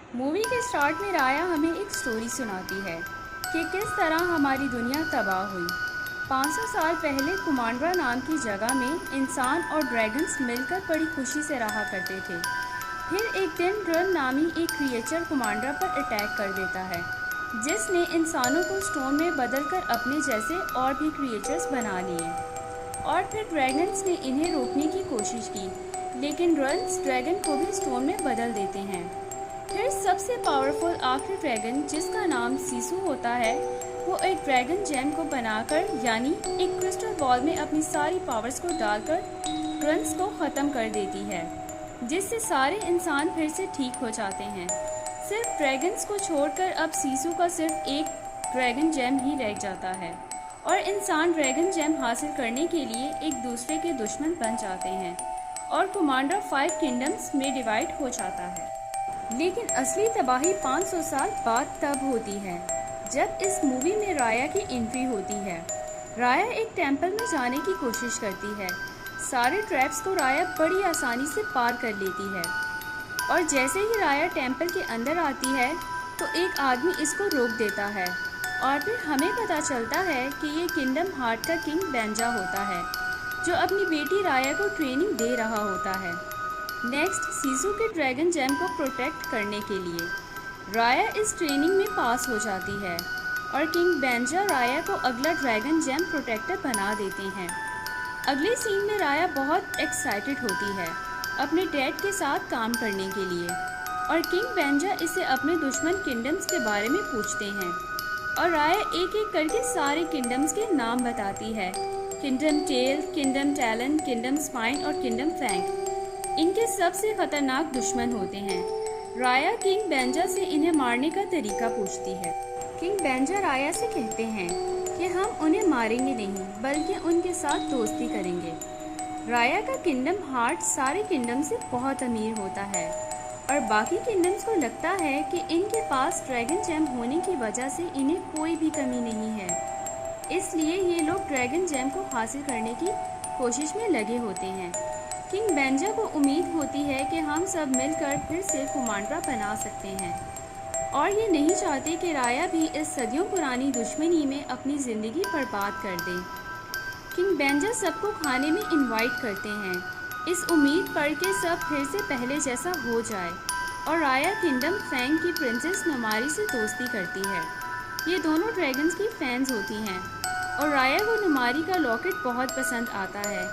Movie के start में राया हमें एक स्टोरी सुनाती है कि किस तरह हमारी दुनिया तबाह हुई। 500 साल पहले कुमांड्रा नाम की जगह में इंसान और ड्रैगन्स मिलकर बड़ी खुशी से रहा करते थे। फिर एक दिन ड्रन नामी एक क्रिएचर कुमांड्रा पर अटैक कर देता है, जिसने इंसानों को स्टोन में बदलकर अपने जैसे और भी क्रिएचर्स बना लिए। और फिर ड्रैगन्स ने इन्हें रोकने की कोशिश की, लेकिन ड्रन्स ड्रैगन को भी स्टोन में बदल देते हैं। फिर सबसे पावरफुल आखिरी ड्रैगन, जिसका नाम सीसू होता है, वो एक ड्रैगन जेम को बनाकर यानी एक क्रिस्टल बॉल में अपनी सारी पावर्स को डालकर ड्रन्स को ख़त्म कर देती है, जिससे सारे इंसान फिर से ठीक हो जाते हैं। सिर्फ ड्रैगन्स को छोड़कर अब सीसू का सिर्फ एक ड्रैगन जेम ही रह जाता है और इंसान ड्रैगन जेम हासिल करने के लिए एक दूसरे के दुश्मन बन जाते हैं और कुमांड्रा 5 किंगडम्स में डिवाइड हो जाता है। लेकिन असली तबाही 500 साल बाद तब होती है जब इस मूवी में राया की एंट्री होती है। राया एक टेंपल में जाने की कोशिश करती है। सारे ट्रैप्स को राया बड़ी आसानी से पार कर लेती है और जैसे ही राया टेंपल के अंदर आती है तो एक आदमी इसको रोक देता है और फिर हमें पता चलता है कि ये किंगडम हार्ट का किंग बेंजा होता है, जो अपनी बेटी राया को ट्रेनिंग दे रहा होता है। नेक्स्ट, सीसू के ड्रैगन जेम को प्रोटेक्ट करने के लिए राया इस ट्रेनिंग में पास हो जाती है और किंग बेंजा राया को अगला ड्रैगन जेम प्रोटेक्टर बना देते हैं। अगले सीन में राया बहुत एक्साइटेड होती है अपने डैड के साथ काम करने के लिए और किंग बेंजा इसे अपने दुश्मन किंगडम्स के बारे में पूछते हैं और राया एक एक करके सारे किंगडम्स के नाम बताती है। Kingdom tail, kingdom talent, kingdom spine और किंगडम फैंग इनके सबसे खतरनाक दुश्मन होते हैं। राया किंग बेंजा से इन्हें मारने का तरीका पूछती है। किंग बेंजा राया से कहते हैं कि हम उन्हें मारेंगे नहीं बल्कि उनके साथ दोस्ती करेंगे। राया का किंगडम हार्ट सारे किंगडम से बहुत अमीर होता है और बाकी किंगडम्स को लगता है कि इनके पास ड्रैगन जेम होने की वजह से इन्हें कोई भी कमी नहीं है, इसलिए ये लोग ड्रैगन जेम को हासिल करने की कोशिश में लगे होते हैं। किंग बेंजा को उम्मीद होती है कि हम सब मिलकर फिर से कुमांड्रा बना सकते हैं और ये नहीं चाहते कि राया भी इस सदियों पुरानी दुश्मनी में अपनी ज़िंदगी बर्बाद कर दे। किंग बेंजा सबको खाने में इनवाइट करते हैं, इस उम्मीद पर कि सब फिर से पहले जैसा हो जाए और राया किंगडम फैंग की प्रिंसेस नुमारी से दोस्ती करती है। ये दोनों ड्रैगन्स की फैंस होती हैं और राया को नुमारी का लॉकेट बहुत पसंद आता है।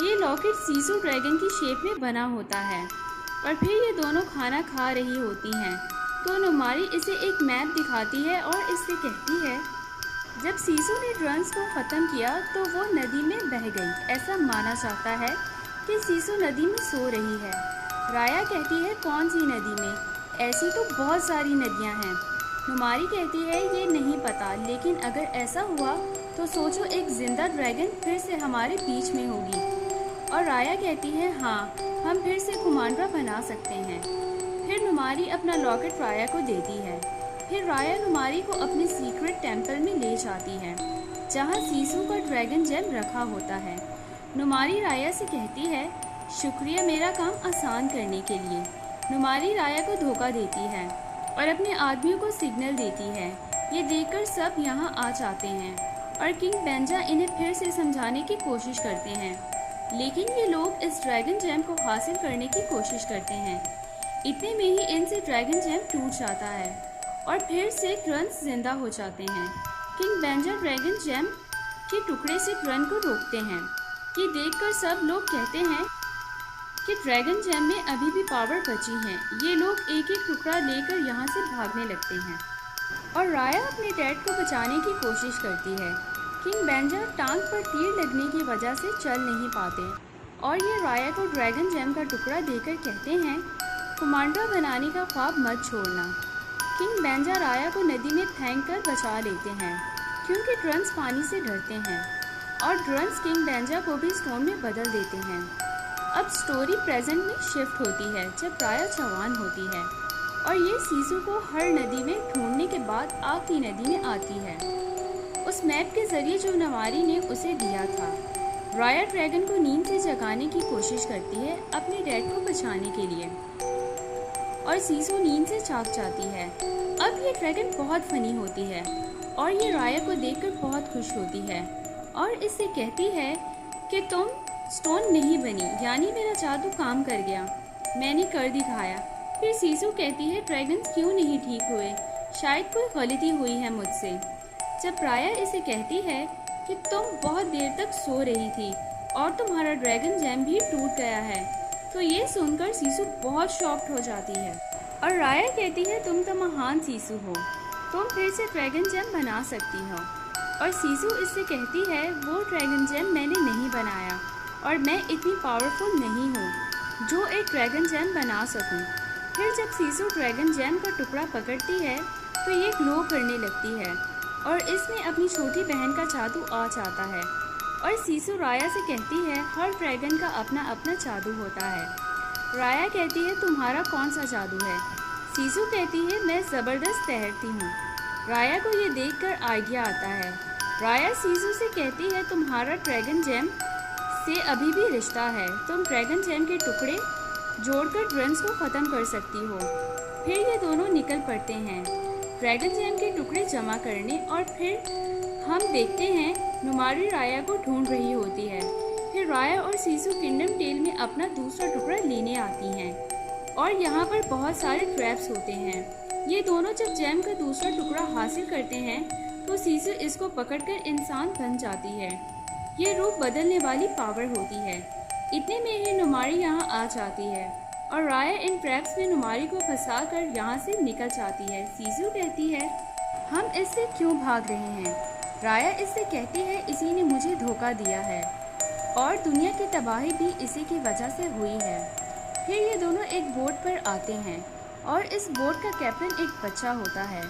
ये लॉकेट सीसू ड्रैगन की शेप में बना होता है और फिर ये दोनों खाना खा रही होती हैं तो नुमारी इसे एक मैप दिखाती है और इससे कहती है, जब सीसू ने ड्रन्स को ख़त्म किया तो वो नदी में बह गई। ऐसा माना जाता है कि सीसू नदी में सो रही है। राया कहती है, कौन सी नदी में? ऐसी तो बहुत सारी नदियाँ हैं। नुमारी कहती है, ये नहीं पता, लेकिन अगर ऐसा हुआ तो सोचो एक जिंदा ड्रैगन फिर से हमारे बीच में होगी। और राया कहती है, हाँ, हम फिर से कुमांड्रा बना सकते हैं। फिर नुमारी अपना लॉकेट राया को देती है। फिर राया नुमारी को अपने सीक्रेट टेंपल में ले जाती है जहाँ सीसू का ड्रैगन जेम रखा होता है। नुमारी राया से कहती है, शुक्रिया मेरा काम आसान करने के लिए। नुमारी राया को धोखा देती है और अपने आदमियों को सिग्नल देती है। ये देखकर सब यहाँ आ जाते हैं और किंग बेंजा इन्हें फिर से समझाने की कोशिश करते हैं, लेकिन ये लोग इस ड्रैगन जेम को हासिल करने की कोशिश करते हैं। इतने में ही इनसे ड्रैगन जेम टूट जाता है और फिर से ड्रन्स जिंदा हो जाते हैं। किंग बेंजा ड्रैगन जेम के टुकड़े से ड्रन को रोकते हैं। ये देखकर सब लोग कहते हैं कि ड्रैगन जेम में अभी भी पावर बची है। ये लोग एक एक टुकड़ा लेकर यहाँ से भागने लगते हैं और राया अपने डैड को बचाने की कोशिश करती है। किंग बेंजा टांग पर तीर लगने की वजह से चल नहीं पाते और ये राया को ड्रैगन जेम का टुकड़ा देकर कहते हैं, कुमांड्रा बनाने का ख्वाब मत छोड़ना। किंग बेंजा राया को नदी में फेंक कर बचा लेते हैं क्योंकि ड्रन्स पानी से डरते हैं और ड्रन्स किंग बेंजा को भी स्टोन में बदल देते हैं। अब स्टोरी प्रेजेंट में शिफ्ट होती है जब राया जवान होती है और ये सीसू को हर नदी में ढूंढने के बाद आखिरी नदी में आती है, उस मैप के जरिए जो नुमारी ने उसे दिया था। राया ड्रैगन को नींद से जगाने की कोशिश करती है अपने डैड को बचाने के लिए और सीसू नींद से जाग जाती है। अब ये ड्रैगन बहुत फनी होती है और ये राया को देखकर बहुत खुश होती है और इससे कहती है कि तुम स्टोन नहीं बनी, यानी मेरा जादू काम कर गया, मैंने कर दिखाया। फिर सीसू कहती है ड्रैगन्स क्यों नहीं ठीक हुए, शायद कोई गलती हुई है मुझसे। जब राया इसे कहती है कि तुम बहुत देर तक सो रही थी और तुम्हारा ड्रैगन जैम भी टूट गया है, तो ये सुनकर सीसू बहुत शॉक्ड हो जाती है और राया कहती है तुम तो महान सीसू हो, तुम फिर से ड्रैगन जैम बना सकती हो। और सीसू इससे कहती है वो ड्रैगन जैम मैंने नहीं बनाया और मैं इतनी पावरफुल नहीं हूँ जो एक ड्रैगन जैम बना सकूँ। फिर जब सीसू ड्रैगन जैम का टुकड़ा पकड़ती है तो ये ग्लो करने लगती है और इसमें अपनी छोटी बहन का जादू आ जाता है। और सीसू राया से कहती है हर ड्रैगन का अपना अपना जादू होता है। राया कहती है तुम्हारा कौन सा जादू है? सीसू कहती है मैं ज़बरदस्त तैरती हूँ। राया को ये देखकर आइडिया आता है। राया सीसू से कहती है तुम्हारा ड्रैगन जैम से अभी भी रिश्ता है, तुम ड्रैगन जैम के टुकड़े जोड़कर ड्रंस को ख़त्म कर सकती हो। फिर ये दोनों निकल पड़ते हैं ड्रैगन जैम के टुकड़े जमा करने और फिर हम देखते हैं नुमारी राया को ढूंढ रही होती है। फिर राया और सीसू किंगडम टेल में अपना दूसरा टुकड़ा लेने आती हैं और यहाँ पर बहुत सारे ट्रैप्स होते हैं। ये दोनों जब जैम का दूसरा टुकड़ा हासिल करते हैं तो सीसू इसको पकड़कर इंसान बन जाती है। ये रूप बदलने वाली पावर होती है। इतने में ही नुमारी यहाँ आ जाती है और राया इन ट्रैप्स में नुमारी को फंसाकर यहाँ से निकल जाती है। सीसू कहती है हम इससे क्यों भाग रहे हैं? राया इससे कहती है इसी ने मुझे धोखा दिया है और दुनिया की तबाही भी इसी की वजह से हुई है। फिर ये दोनों एक बोट पर आते हैं और इस बोट का कैप्टन एक बच्चा होता है।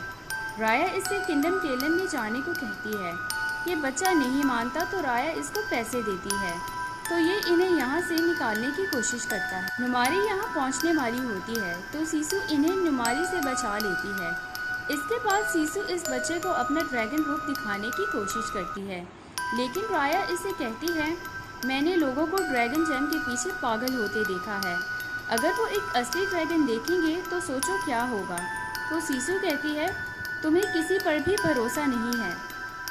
राया इससे किंगडम टेलन में जाने को कहती है। ये बच्चा नहीं मानता तो राया इसको पैसे देती है, तो ये इन्हें यहाँ से निकालने की कोशिश करता है। नुमारी यहाँ पहुँचने वाली होती है तो सीसू इन्हें नुमारी से बचा लेती है। इसके बाद सीसू इस बच्चे को अपना ड्रैगन रूप दिखाने की कोशिश करती है, लेकिन राया इसे कहती है मैंने लोगों को ड्रैगन जैम के पीछे पागल होते देखा है, अगर वो एक असली ड्रैगन देखेंगे तो सोचो क्या होगा। तो सीसू कहती है तुम्हें किसी पर भी भरोसा नहीं है।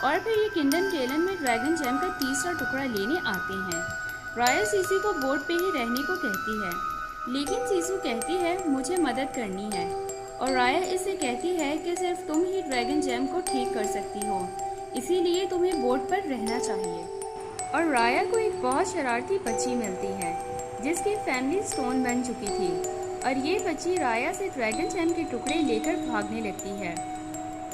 और फिर ये किंगडम टेलन में ड्रैगन जैम का तीसरा टुकड़ा लेने आते हैं। राया सीसू को बोट पे ही रहने को कहती है, लेकिन सीसू कहती है मुझे मदद करनी है और राया इसे कहती है कि सिर्फ तुम ही ड्रैगन जैम को ठीक कर सकती हो, इसीलिए तुम्हें बोट पर रहना चाहिए। और राया को एक बहुत शरारती बच्ची मिलती है जिसकी फैमिली स्टोन बन चुकी थी और ये बच्ची राया से ड्रैगन जैम के टुकड़े लेकर भागने लगती है।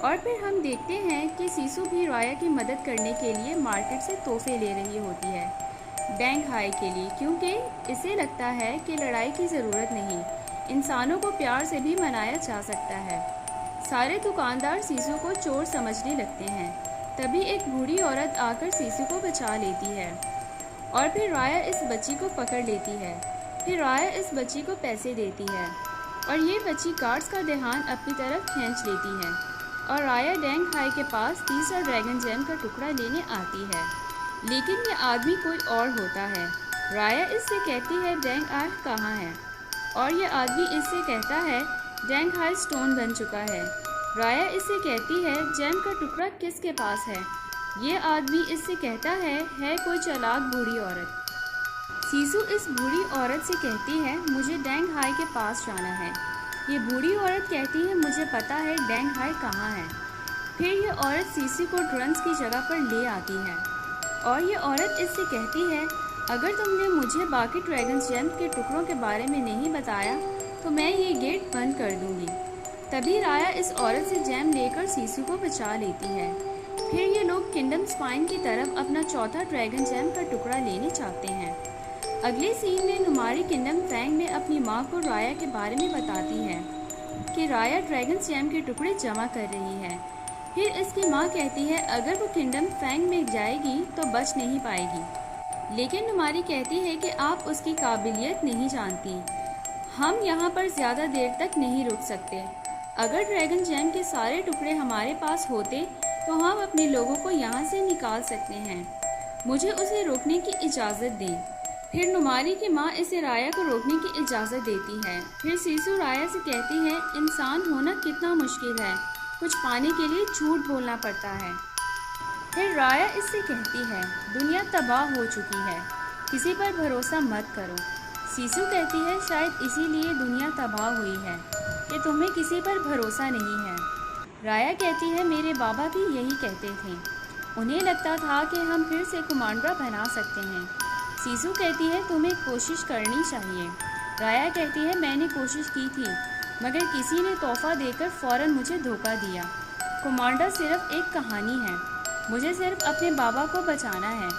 और फिर हम देखते हैं कि सीसू भी राया की मदद करने के लिए मार्केट से तोहफे ले रही होती है डैंग हाई के लिए, क्योंकि इसे लगता है कि लड़ाई की ज़रूरत नहीं, इंसानों को प्यार से भी मनाया जा सकता है। सारे दुकानदार सीसू को चोर समझने लगते हैं। तभी एक बूढ़ी औरत आकर सीसू को बचा लेती है और फिर राया इस बच्ची को पकड़ लेती है। फिर राया इस बच्ची को पैसे देती है और ये बच्ची गार्ड्स का ध्यान अपनी तरफ खींच लेती है और राया डैंग हाई के पास तीसरा ड्रैगन जैम का टुकड़ा लेने आती है, लेकिन ये आदमी कोई और होता है। राया इससे कहती है डैंग हाई कहाँ है और ये आदमी इससे कहता है डैंग हाई स्टोन बन चुका है। राया इससे कहती है जैम का टुकड़ा किसके पास है? ये आदमी इससे कहता है कोई चालाक बूढ़ी औरत। सीसू इस बूढ़ी औरत से कहती है मुझे डैंग हाई के पास जाना है। ये बूढ़ी औरत कहती है मुझे पता है डैंग हाई कहाँ है। फिर ये औरत सीसू को ड्रंस की जगह पर ले आती है और ये औरत इससे कहती है अगर तुमने मुझे बाकी ड्रैगन जैम के टुकड़ों के बारे में नहीं बताया तो मैं ये गेट बंद कर दूंगी। तभी राया इस औरत से जैम लेकर सीसू को बचा लेती है। फिर ये लोग किंगडम स्पाइन की तरफ अपना चौथा ड्रैगन जैम का टुकड़ा लेने चाहते हैं। अगले सीन में नुमारी किंगडम फैंग में अपनी माँ को राया के बारे में बताती है कि राया ड्रैगन जैम के टुकड़े जमा कर रही है। फिर इसकी माँ कहती है अगर वो किंगडम फैंग में जाएगी तो बच नहीं पाएगी, लेकिन नुमारी कहती है कि आप उसकी काबिलियत नहीं जानती, हम यहाँ पर ज़्यादा देर तक नहीं रुक सकते। अगर ड्रैगन जैम के सारे टुकड़े हमारे पास होते तो हम अपने लोगों को यहाँ से निकाल सकते हैं, मुझे उसे रोकने की इजाज़त दें। फिर नुमारी की माँ इसे राया को रोकने की इजाज़त देती है। फिर सीसू राया से कहती है, इंसान होना कितना मुश्किल है, कुछ पाने के लिए झूठ बोलना पड़ता है। फिर राया इससे कहती है, दुनिया तबाह हो चुकी है, किसी पर भरोसा मत करो। सीसू कहती है, शायद इसीलिए दुनिया तबाह हुई है कि तुम्हें किसी पर भरोसा नहीं है। राया कहती है, मेरे बाबा भी यही कहते थे, उन्हें लगता था कि हम फिर से कुमांडरा बना सकते हैं। सीसू कहती है, तुम्हें कोशिश करनी चाहिए। राया कहती है, मैंने कोशिश की थी, मगर किसी ने तोहफा देकर फ़ौरन मुझे धोखा दिया। कुमांडरा सिर्फ एक कहानी है, मुझे सिर्फ अपने बाबा को बचाना है।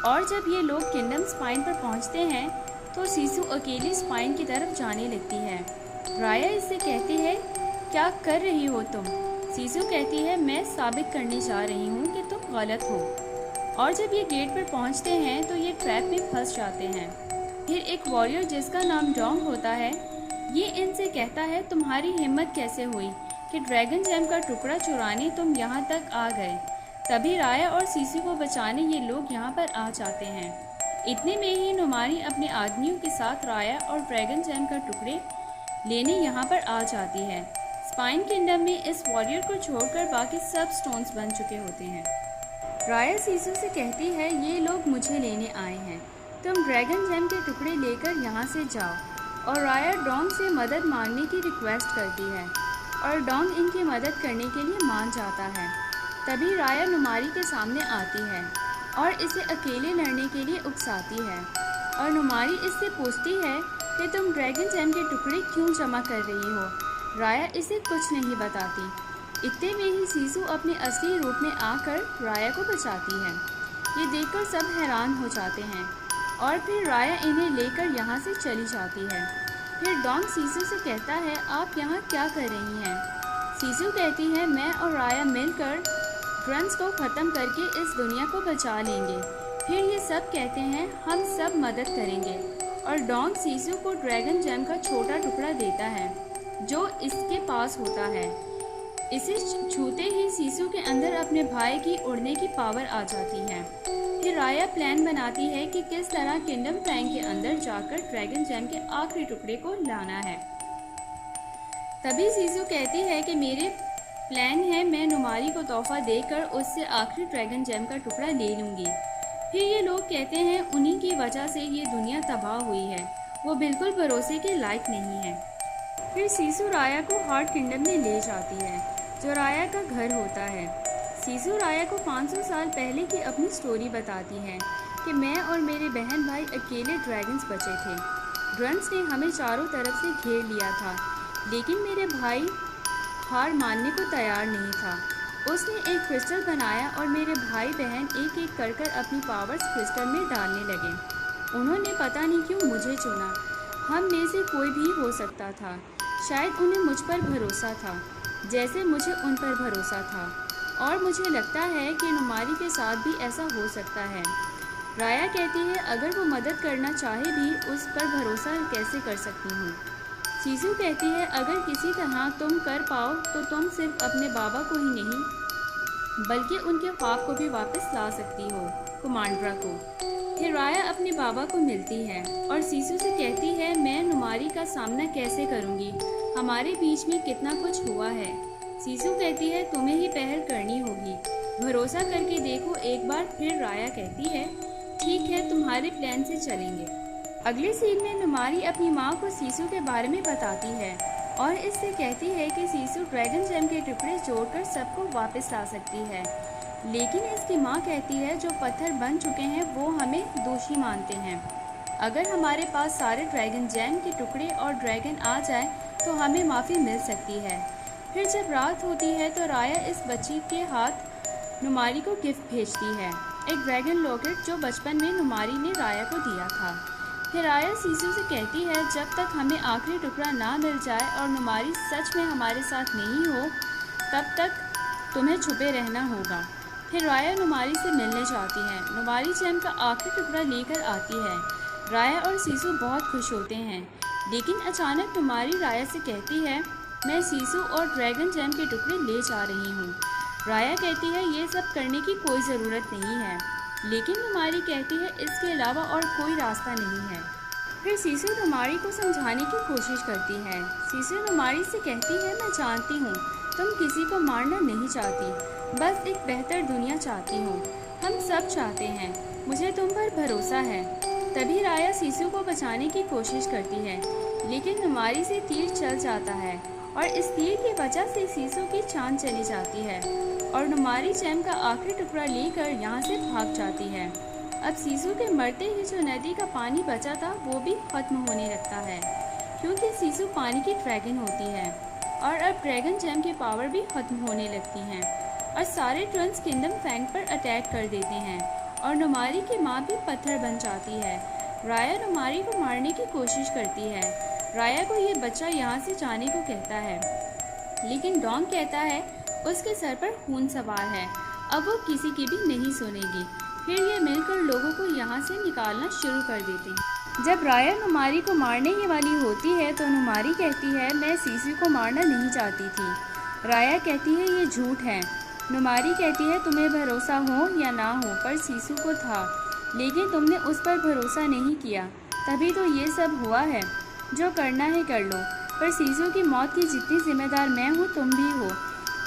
और जब ये लोग किंगडम स्पाइन पर पहुंचते हैं तो सीसू अकेली स्पाइन की तरफ जाने लगती है। राया इससे कहती है, क्या कर रही हो तुम? सीसू कहती है, मैं साबित करने जा रही हूँ कि तुम गलत हो। और जब ये गेट पर पहुँचते हैं तो ये ट्रैप में फंस जाते हैं। फिर एक वॉरियर जिसका नाम डोंग होता है, ये इनसे कहता है, तुम्हारी हिम्मत कैसे हुई कि ड्रैगन जैम का टुकड़ा चुराने तुम यहाँ तक आ गए। तभी राया और सीसू को बचाने ये लोग यहाँ पर आ जाते हैं। इतने में ही नुमारी अपने आदमियों के साथ राया और ड्रैगन जैम का टुकड़े लेने यहाँ पर आ जाती है। स्पाइन किंगडम में इस वॉरियर को छोड़कर बाकी सब स्टोन्स बन चुके होते हैं। राया सीसू से कहती है, ये लोग मुझे लेने आए हैं, तुम ड्रैगन जैम के टुकड़े लेकर यहाँ से जाओ। और राया डोंग से मदद मांगने की रिक्वेस्ट करती है और डोंग इनकी मदद करने के लिए मान जाता है। तभी राया नुमारी के सामने आती है और इसे अकेले लड़ने के लिए उकसाती है। और नुमारी इससे पूछती है कि तुम ड्रैगन जैम के टुकड़े क्यों जमा कर रही हो। राया इसे कुछ नहीं बताती। इतने में ही सीसू अपने असली रूप में आकर राया को बचाती है। ये देखकर सब हैरान हो जाते हैं और फिर राया इन्हें लेकर यहाँ से चली जाती है। फिर डोंग सीसू से कहता है, आप यहाँ क्या कर रही हैं? सीसू कहती है, मैं और राया मिलकर ड्रंस को ख़त्म करके इस दुनिया को बचा लेंगे। फिर ये सब कहते हैं, हम सब मदद करेंगे। और डोंग सीसू को ड्रैगन जैम का छोटा टुकड़ा देता है जो इसके पास होता है। इसे छूते ही सीसू के अंदर अपने भाई की उड़ने की पावर आ जाती है। फिर राया प्लान बनाती है कि किस तरह किंगडम टैंक के अंदर जाकर ड्रैगन जैम के आखिरी टुकड़े को लाना है। तभी सीसू कहती है कि मेरे प्लान है, मैं नुमारी को तोहफा देकर उससे आखिरी ड्रैगन जैम का टुकड़ा ले लूँगी। फिर ये लोग कहते हैं, उन्हीं की वजह से ये दुनिया तबाह हुई है, वो बिल्कुल भरोसे के लायक नहीं है। फिर सीसू राया को हार्ट किंगडम में ले जाती है जो राया का घर होता है। सीसू राया को 500 साल पहले की अपनी स्टोरी बताती है कि मैं और मेरे बहन भाई अकेले ड्रैगन्स बचे थे। ड्रंस ने हमें चारों तरफ से घेर लिया था, लेकिन मेरे भाई हार मानने को तैयार नहीं था। उसने एक क्रिस्टल बनाया और मेरे भाई बहन एक एक कर कर अपनी पावर्स क्रिस्टल में डालने लगे। उन्होंने पता नहीं क्यों मुझे चुना। हम में से कोई भी हो सकता था। शायद उन्हें मुझ पर भरोसा था जैसे मुझे उन पर भरोसा था। और मुझे लगता है कि नुमारी के साथ भी ऐसा हो सकता है। राया कहती है, अगर वो मदद करना चाहे भी उस पर भरोसा कैसे कर सकती हूँ। सीसू कहती है, अगर किसी तरह तुम कर पाओ तो तुम सिर्फ अपने बाबा को ही नहीं बल्कि उनके ख्वाब को भी वापस ला सकती हो, कुमांडरा को। फिर राया अपने बाबा को मिलती है और सीसू से कहती है, मैं नुमारी का सामना कैसे करूँगी, हमारे बीच में कितना कुछ हुआ है। सीसू कहती है, तुम्हें ही पहल करनी होगी, भरोसा करके देखो एक बार। फिर राया कहती है, ठीक है, तुम्हारे प्लान से चलेंगे। अगले सीन में नुमारी अपनी माँ को सीसू के बारे में बताती है और इससे कहती है कि सीसू ड्रैगन जैम के टुकड़े जोड़कर सबको वापस ला सकती है। लेकिन इसकी माँ कहती है, जो पत्थर बन चुके हैं वो हमें दोषी मानते हैं। अगर हमारे पास सारे ड्रैगन जैम के टुकड़े और ड्रैगन आ जाए तो हमें माफ़ी मिल सकती है। फिर जब रात होती है तो राया इस बच्ची के हाथ नुमारी को गिफ्ट भेजती है, एक ड्रैगन लॉकेट जो बचपन में नुमारी ने राया को दिया था। फिर राया सीसू से कहती है, जब तक हमें आखिरी टुकड़ा ना मिल जाए और नुमारी सच में हमारे साथ नहीं हो तब तक तुम्हें छुपे रहना होगा। फिर राया नुमारी से मिलने जाती है। नुमारी जैम का आखिरी टुकड़ा लेकर आती है। राया और सीसू बहुत खुश होते हैं, लेकिन अचानक नुमारी राया से कहती है, मैं सीसू और ड्रैगन जैम के टुकड़े ले जा रही हूँ। राया कहती है, ये सब करने की कोई ज़रूरत नहीं है, लेकिन नुमारी कहती है इसके अलावा और कोई रास्ता नहीं है। फिर सीसू नुमारी को समझाने की कोशिश करती है। सीसू नुमारी से कहती है मैं जानती हूँ तुम किसी को मारना नहीं चाहती, बस एक बेहतर दुनिया चाहती हो। हम सब चाहते हैं, मुझे तुम पर भरोसा है। तभी राया सीसू को बचाने की कोशिश करती है, लेकिन नुमारी से तीर चल जाता है और इस तीर की वजह से सीसू की जान चली जाती है और नुमारी जैम का आखिरी टुकड़ा लेकर यहाँ से भाग जाती है। अब सीसू के मरते ही जो नदी का पानी बचा था वो भी खत्म होने लगता है, क्योंकि सीसू पानी की ड्रैगन होती है और अब ड्रैगन जैम की पावर भी खत्म होने लगती हैं और सारे ट्रंस किंगडम फैंग पर अटैक कर देते हैं और नुमारी की माँ भी पत्थर बन जाती है। राया नुमारी को मारने की कोशिश करती है। राया को ये बच्चा यहाँ से जाने को कहता है, लेकिन डॉन कहता है उसके सर पर खून सवार है, अब वो किसी की भी नहीं सुनेगी। फिर ये मिलकर लोगों को यहाँ से निकालना शुरू कर देते हैं। जब राया नुमारी को मारने ही वाली होती है तो नुमारी कहती है मैं सीसू को मारना नहीं चाहती थी। राया कहती है ये झूठ है। नुमारी कहती है तुम्हें भरोसा हो या ना हो, पर सीसू को था, लेकिन तुमने उस पर भरोसा नहीं किया, तभी तो ये सब हुआ है। जो करना है कर लो, पर सीसू की मौत की जितनी जिम्मेदार मैं हूँ तुम भी हो।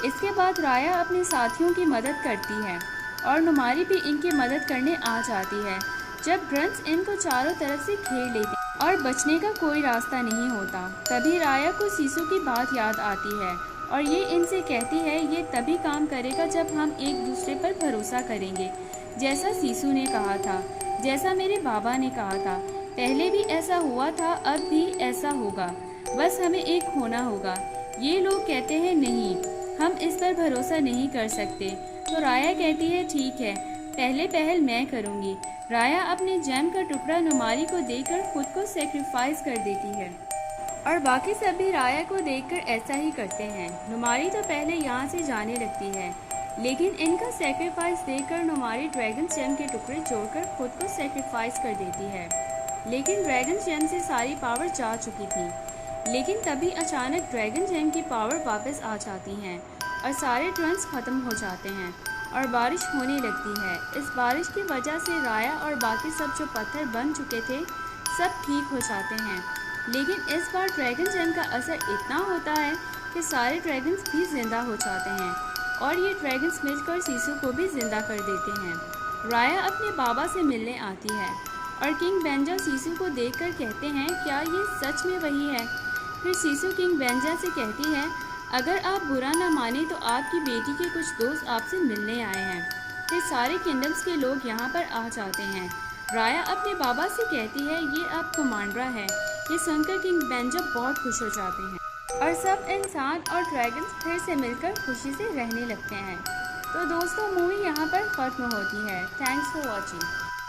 इसके बाद राया अपने साथियों की मदद करती है और नुमारी भी इनकी मदद करने आ जाती है। जब ड्रंस इनको चारों तरफ से घेर लेते हैं और बचने का कोई रास्ता नहीं होता, तभी राया को सीसू की बात याद आती है और ये इनसे कहती है ये तभी काम करेगा जब हम एक दूसरे पर भरोसा करेंगे, जैसा सीसू ने कहा था, जैसा मेरे बाबा ने कहा था। पहले भी ऐसा हुआ था, अब भी ऐसा होगा, बस हमें एक होना होगा। ये लोग कहते हैं नहीं, हम इस पर भरोसा नहीं कर सकते, तो राया कहती है ठीक है, पहले पहल मैं करूँगी। राया अपने जैम का टुकड़ा नुमारी को देकर खुद को सेक्रीफाइस कर देती है और बाकी सब भी राया को देखकर ऐसा ही करते हैं। नुमारी तो पहले यहाँ से जाने लगती है, लेकिन इनका सेक्रीफाइस देखकर नुमारी ड्रैगन जैम के टुकड़े जोड़कर खुद को सेक्रीफाइस कर देती है। लेकिन ड्रैगन जैम से सारी पावर जा चुकी थी, लेकिन तभी अचानक ड्रैगन जैम की पावर वापस आ जाती हैं और सारे ट्रंस खत्म हो जाते हैं और बारिश होने लगती है। इस बारिश की वजह से राया और बाकी सब जो पत्थर बन चुके थे सब ठीक हो जाते हैं, लेकिन इस बार ड्रैगन जैम का असर इतना होता है कि सारे ड्रैगन्स भी जिंदा हो जाते हैं और ये ड्रैगन्स मिलकर सीसू को भी जिंदा कर देते हैं। राया अपने बाबा से मिलने आती है और किंग बेंजा सीसू को देखकर कहते हैं क्या ये सच में वही है। फिर सीसू किंग बेंजा से कहती है अगर आप बुरा ना माने तो आपकी बेटी के कुछ दोस्त आपसे मिलने आए हैं। फिर सारे किंगडम्स के लोग यहाँ पर आ जाते हैं। राया अपने बाबा से कहती है ये अब कुमांड्रा है। ये सुनकर किंग बेंजा बहुत खुश हो जाते हैं और सब इंसान और ड्रैगन्स फिर से मिलकर खुशी से रहने लगते हैं। तो दोस्तों मूवी यहाँ पर ख़त्म होती है। Thanks for watching.